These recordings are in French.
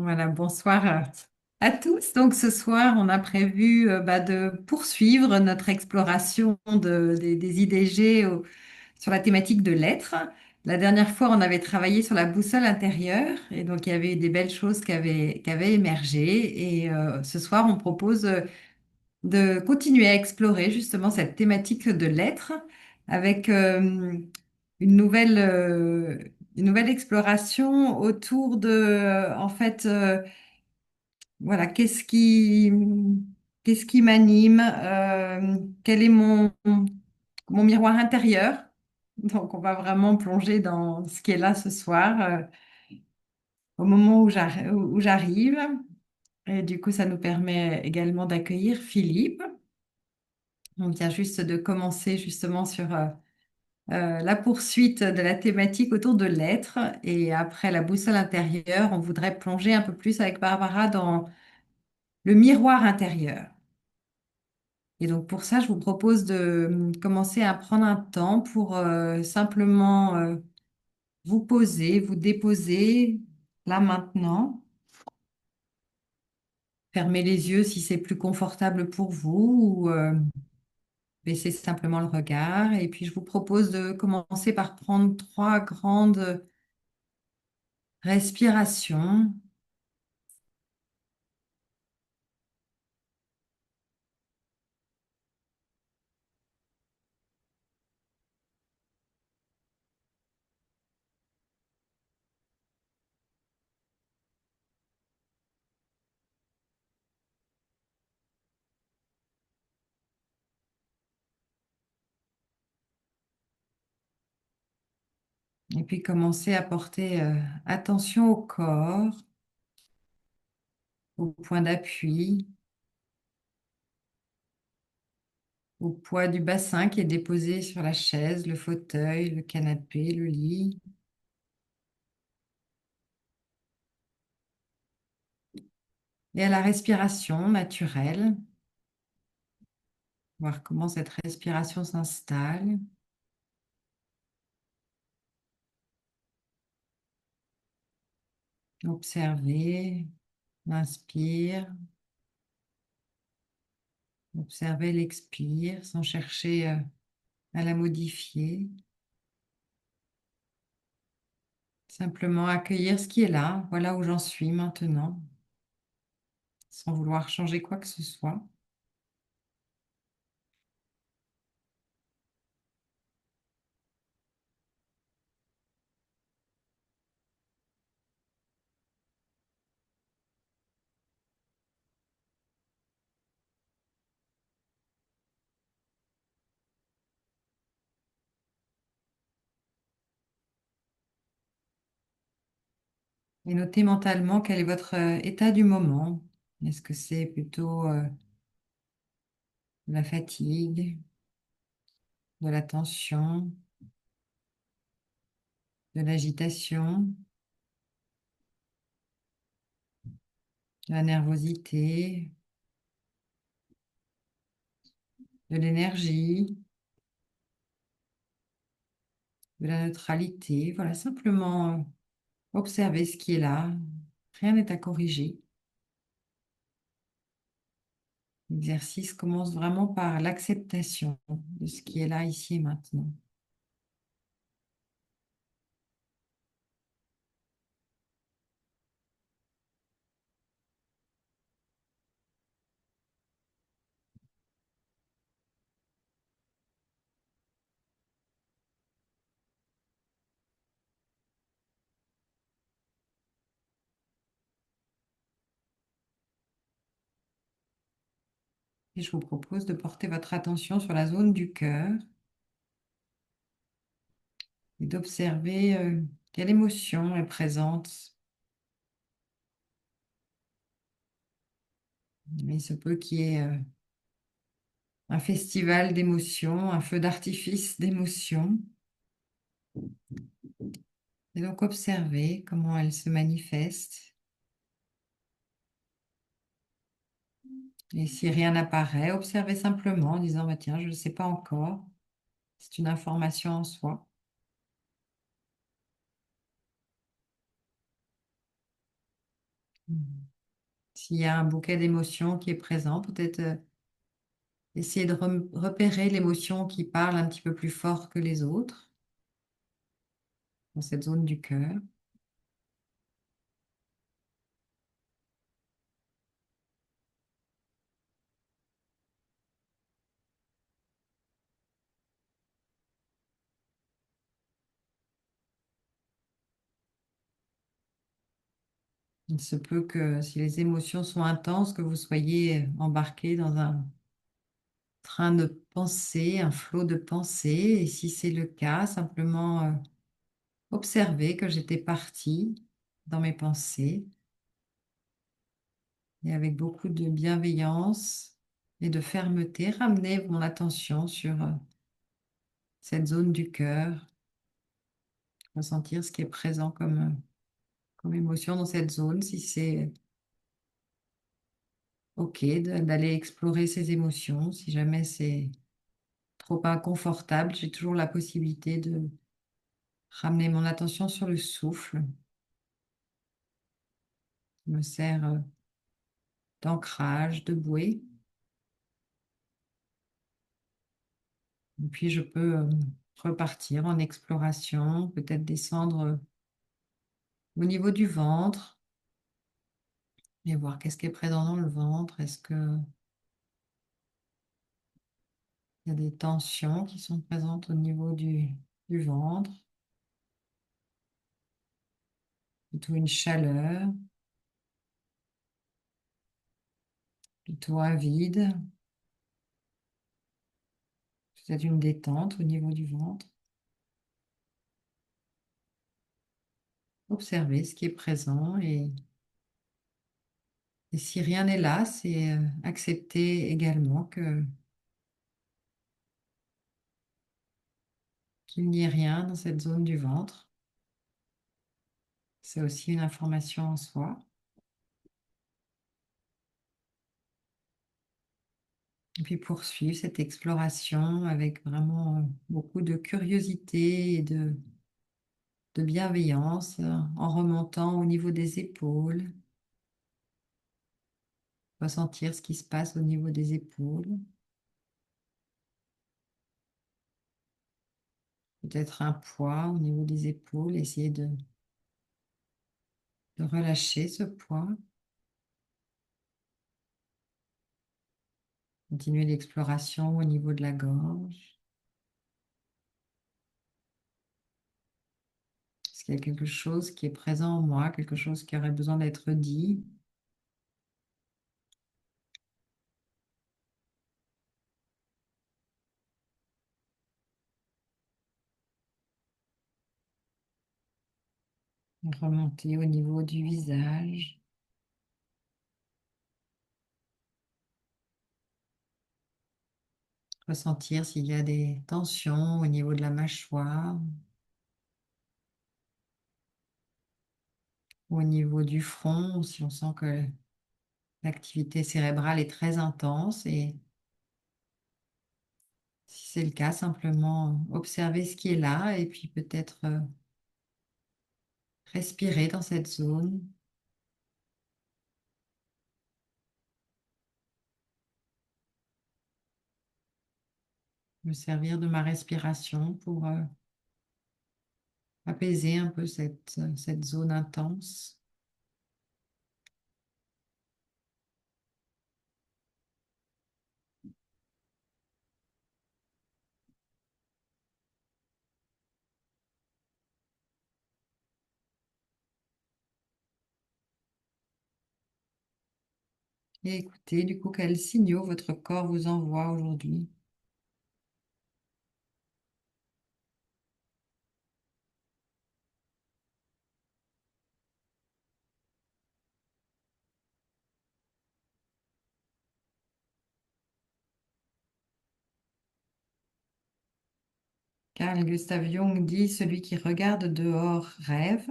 Voilà, bonsoir à tous. Donc ce soir, on a prévu de poursuivre notre exploration des IDG sur la thématique de l'être. La dernière fois, on avait travaillé sur la boussole intérieure et donc il y avait des belles choses qui avaient émergé. Et ce soir, on propose de continuer à explorer justement cette thématique de l'être avec une nouvelle, euh, une nouvelle exploration autour de, en fait, voilà, qu'est-ce qui m'anime, quel est mon miroir intérieur. Donc, on va vraiment plonger dans ce qui est là ce soir, au moment où j'arrive. Et du coup, ça nous permet également d'accueillir Philippe. On vient juste de commencer justement sur la poursuite de la thématique autour de l'être. Et après la boussole intérieure, on voudrait plonger un peu plus avec Barbara dans le miroir intérieur. Et donc pour ça, je vous propose de commencer à prendre un temps pour simplement vous poser, vous déposer là maintenant. Fermez les yeux si c'est plus confortable pour vous ou baissez simplement le regard. Et puis je vous propose de commencer par prendre trois grandes respirations. Et puis commencer à porter attention au corps, au point d'appui, au poids du bassin qui est déposé sur la chaise, le fauteuil, le canapé, le lit. Et à la respiration naturelle, voir comment cette respiration s'installe. Observer l'inspire, observer l'expire sans chercher à la modifier. Simplement accueillir ce qui est là, voilà où j'en suis maintenant, sans vouloir changer quoi que ce soit. Et notez mentalement quel est votre état du moment. Est-ce que c'est plutôt de la fatigue, de la tension, de l'agitation, de la nervosité, de l'énergie, de la neutralité? Voilà, simplement observez ce qui est là. Rien n'est à corriger. L'exercice commence vraiment par l'acceptation de ce qui est là, ici et maintenant. Et je vous propose de porter votre attention sur la zone du cœur et d'observer quelle émotion est présente. Il se peut qu'il y ait un festival d'émotions, un feu d'artifice d'émotions. Et donc observez comment elles se manifestent. Et si rien n'apparaît, observez simplement en disant, bah, tiens, je ne sais pas encore. C'est une information en soi. S'il y a un bouquet d'émotions qui est présent, peut-être essayer de repérer l'émotion qui parle un petit peu plus fort que les autres dans cette zone du cœur. Il se peut que si les émotions sont intenses, que vous soyez embarqué dans un train de pensée, un flot de pensée. Et si c'est le cas, simplement observer que j'étais partie dans mes pensées et avec beaucoup de bienveillance et de fermeté, ramener mon attention sur cette zone du cœur, ressentir ce qui est présent comme émotion dans cette zone, si c'est OK d'aller explorer ces émotions. Si jamais c'est trop inconfortable, j'ai toujours la possibilité de ramener mon attention sur le souffle, qui me sert d'ancrage, de bouée. Et puis je peux repartir en exploration, peut-être descendre au niveau du ventre et voir qu'est-ce qui est présent dans le ventre. Est-ce qu'il y a des tensions qui sont présentes au niveau du ventre, plutôt une chaleur, plutôt un vide, peut-être une détente au niveau du ventre. Observer ce qui est présent et si rien n'est là, c'est accepter également qu'il n'y ait rien dans cette zone du ventre. C'est aussi une information en soi. Et puis poursuivre cette exploration avec vraiment beaucoup de curiosité et de bienveillance en remontant au niveau des épaules, ressentir ce qui se passe au niveau des épaules, peut-être un poids au niveau des épaules, essayer de relâcher ce poids, continuer l'exploration au niveau de la gorge. Est-ce qu'il y a quelque chose qui est présent en moi, quelque chose qui aurait besoin d'être dit? Remonter au niveau du visage, ressentir s'il y a des tensions au niveau de la mâchoire, au niveau du front, si on sent que l'activité cérébrale est très intense. Et si c'est le cas, simplement observer ce qui est là et puis peut-être respirer dans cette zone, me servir de ma respiration pour apaiser un peu cette zone intense. Et écoutez, du coup, quels signaux votre corps vous envoie aujourd'hui? Carl Gustav Jung dit, celui qui regarde dehors rêve,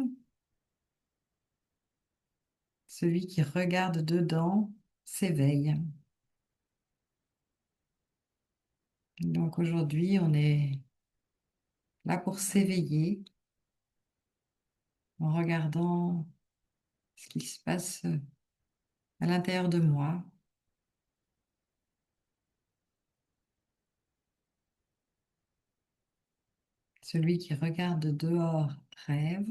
celui qui regarde dedans s'éveille. Donc aujourd'hui, on est là pour s'éveiller en regardant ce qui se passe à l'intérieur de moi. Celui qui regarde dehors rêve,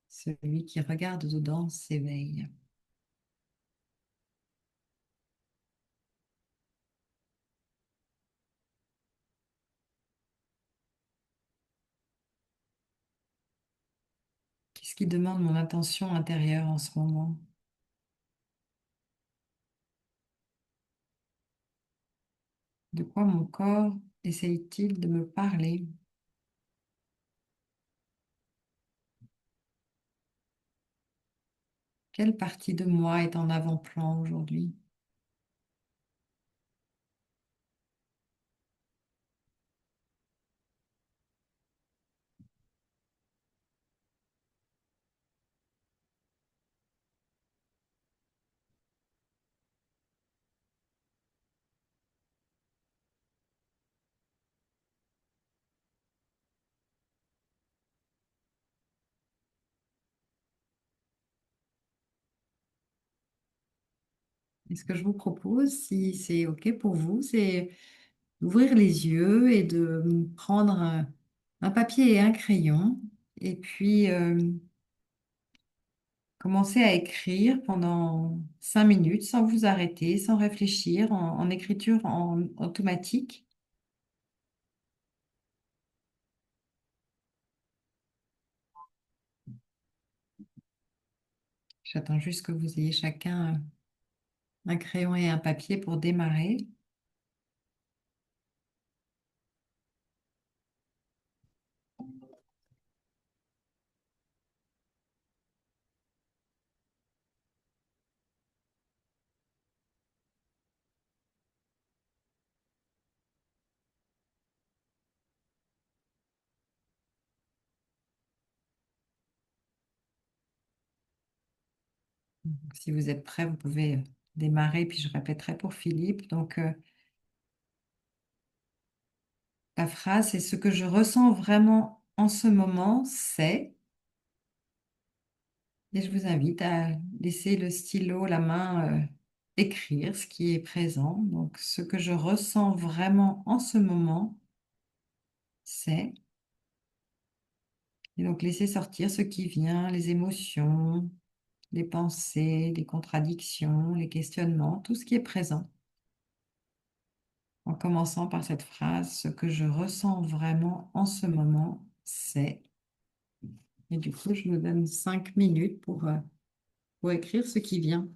celui qui regarde dedans s'éveille. Qu'est-ce qui demande mon attention intérieure en ce moment? De quoi mon corps essaye-t-il de me parler? Quelle partie de moi est en avant-plan aujourd'hui? Et ce que je vous propose, si c'est OK pour vous, c'est d'ouvrir les yeux et de prendre un papier et un crayon et puis commencer à écrire pendant 5 minutes sans vous arrêter, sans réfléchir, en écriture en automatique. J'attends juste que vous ayez chacun un crayon et un papier pour démarrer. Si vous êtes prêt, vous pouvez démarrer, puis je répéterai pour Philippe. Donc, la phrase, c'est ce que je ressens vraiment en ce moment, c'est, et je vous invite à laisser le stylo, la main, écrire ce qui est présent. Donc, ce que je ressens vraiment en ce moment, c'est, et donc laisser sortir ce qui vient, les émotions, les pensées, les contradictions, les questionnements, tout ce qui est présent. En commençant par cette phrase, ce que je ressens vraiment en ce moment, c'est, et du coup, je me donne 5 minutes pour écrire ce qui vient.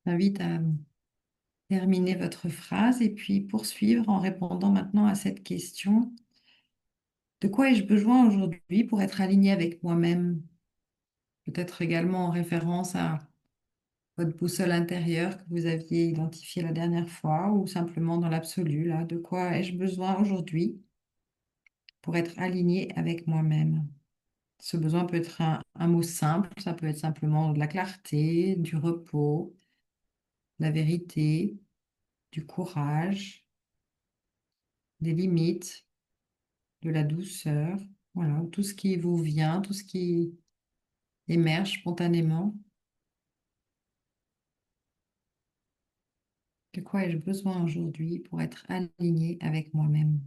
j'invite à terminer votre phrase et puis poursuivre en répondant maintenant à cette question. De quoi ai-je besoin aujourd'hui pour être aligné avec moi-même? Peut-être également en référence à votre boussole intérieure que vous aviez identifiée la dernière fois ou simplement dans l'absolu, là. De quoi ai-je besoin aujourd'hui pour être aligné avec moi-même? Ce besoin peut être un mot simple, ça peut être simplement de la clarté, du repos, de la vérité, du courage, des limites, de la douceur. Voilà, tout ce qui vous vient, tout ce qui émerge spontanément. De quoi ai-je besoin aujourd'hui pour être aligné avec moi-même?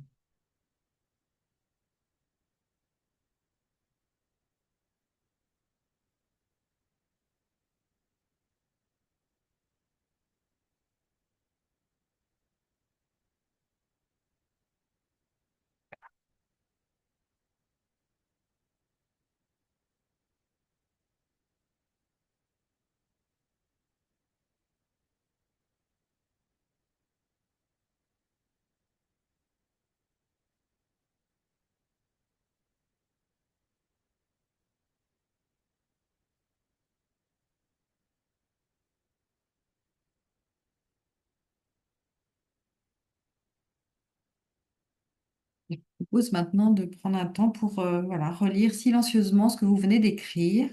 Je vous propose maintenant de prendre un temps pour voilà, relire silencieusement ce que vous venez d'écrire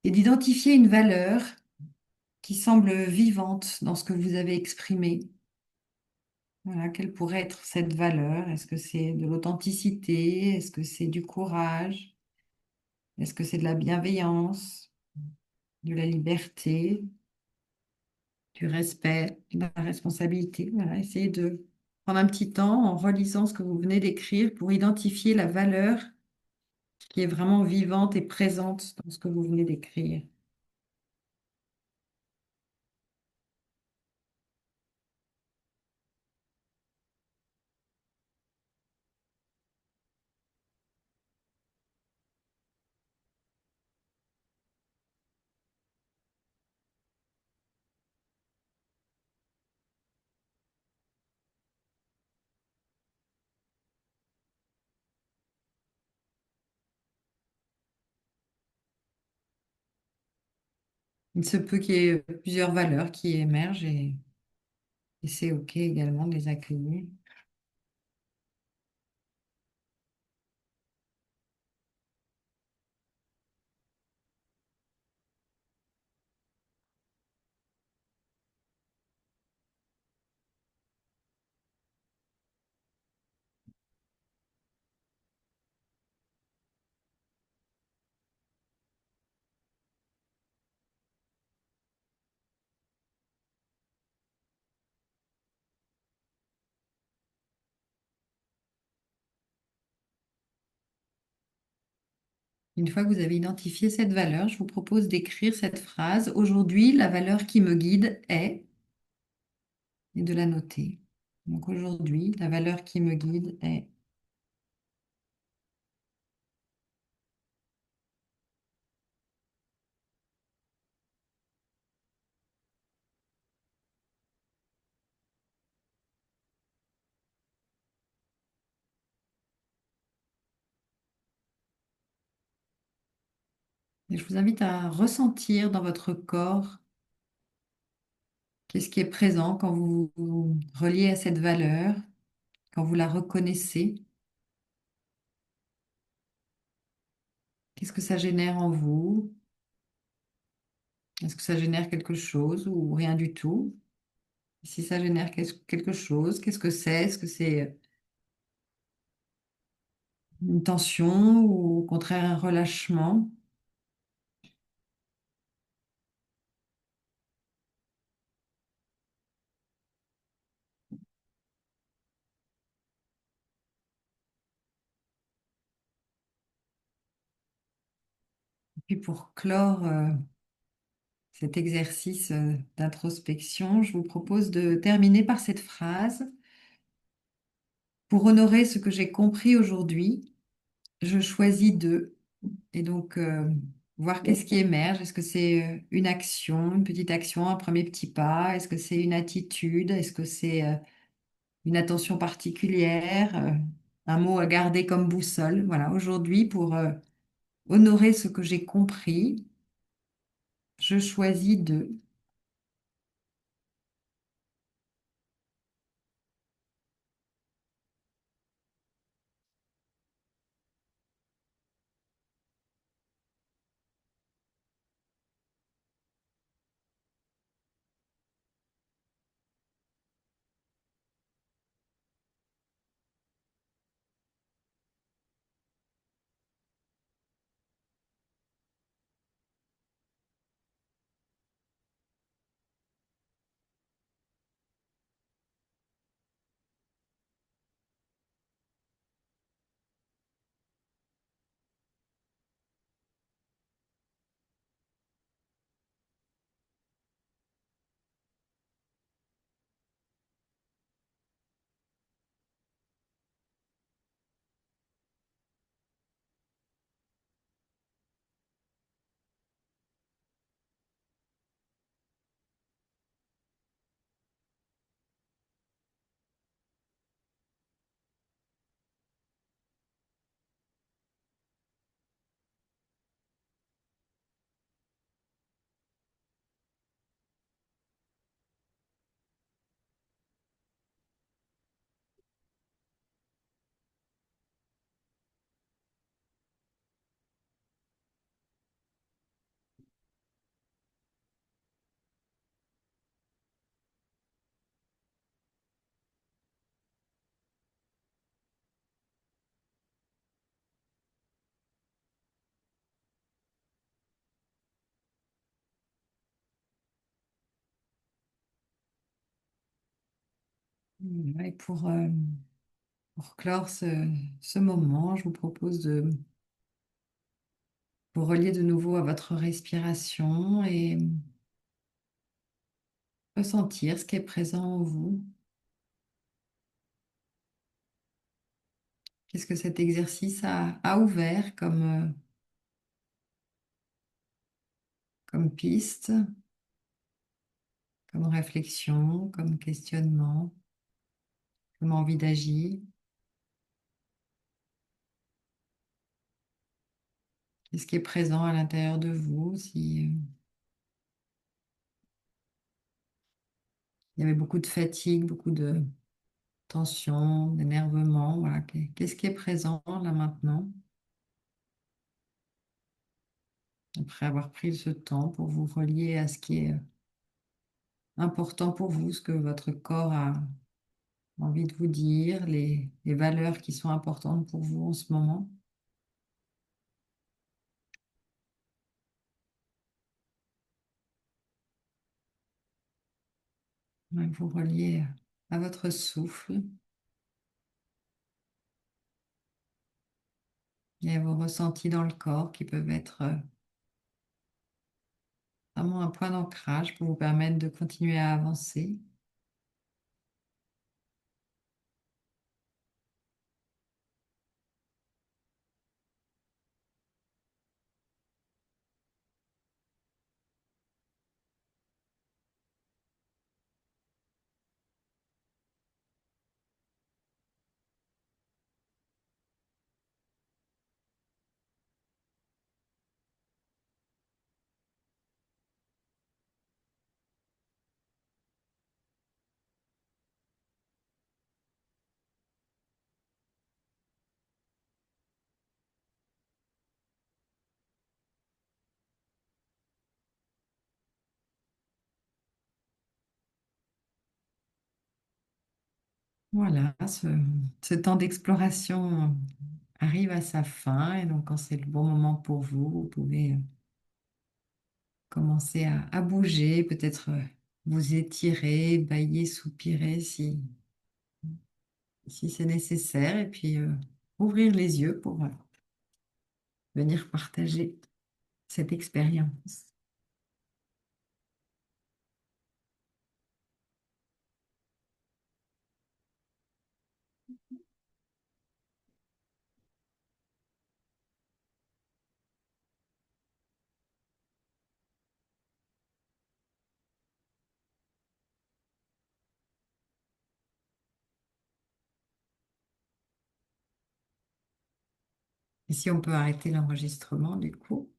et d'identifier une valeur qui semble vivante dans ce que vous avez exprimé. Voilà, quelle pourrait être cette valeur? Est-ce que c'est de l'authenticité? Est-ce que c'est du courage? Est-ce que c'est de la bienveillance, de la liberté, du respect, de la responsabilité? Voilà, essayez de prendre un petit temps en relisant ce que vous venez d'écrire pour identifier la valeur qui est vraiment vivante et présente dans ce que vous venez d'écrire. Il se peut qu'il y ait plusieurs valeurs qui émergent et c'est OK également de les accueillir. Une fois que vous avez identifié cette valeur, je vous propose d'écrire cette phrase. Aujourd'hui, la valeur qui me guide est, et de la noter. Donc aujourd'hui, la valeur qui me guide est. Et je vous invite à ressentir dans votre corps qu'est-ce qui est présent quand vous vous reliez à cette valeur, quand vous la reconnaissez. Qu'est-ce que ça génère en vous? Est-ce que ça génère quelque chose ou rien du tout? Si ça génère quelque chose, qu'est-ce que c'est? Est-ce que c'est une tension ou au contraire un relâchement? Et puis pour clore cet exercice d'introspection, je vous propose de terminer par cette phrase. Pour honorer ce que j'ai compris aujourd'hui, je choisis de. Et donc, voir qu'est-ce qui émerge. Est-ce que c'est une action, une petite action, un premier petit pas? Est-ce que c'est une attitude? Est-ce que c'est une attention particulière? Un mot à garder comme boussole? Voilà, aujourd'hui, pour honorer ce que j'ai compris, je choisis de... Et pour clore ce moment, je vous propose de vous relier de nouveau à votre respiration et ressentir ce qui est présent en vous. Qu'est-ce que cet exercice a ouvert comme piste, comme réflexion, comme questionnement, comme envie d'agir? Qu'est-ce qui est présent à l'intérieur de vous? Si, il y avait beaucoup de fatigue, beaucoup de tension, d'énervement, voilà. Qu'est-ce qui est présent là maintenant, après avoir pris ce temps pour vous relier à ce qui est important pour vous, ce que votre corps a envie de vous dire, les valeurs qui sont importantes pour vous en ce moment. Ouais, vous relier à votre souffle et à vos ressentis dans le corps qui peuvent être vraiment un point d'ancrage pour vous permettre de continuer à avancer. Voilà, ce temps d'exploration arrive à sa fin et donc quand c'est le bon moment pour vous, vous pouvez commencer à bouger, peut-être vous étirer, bâiller, soupirer si c'est nécessaire et puis ouvrir les yeux pour venir partager cette expérience. Et si on peut arrêter l'enregistrement, du coup.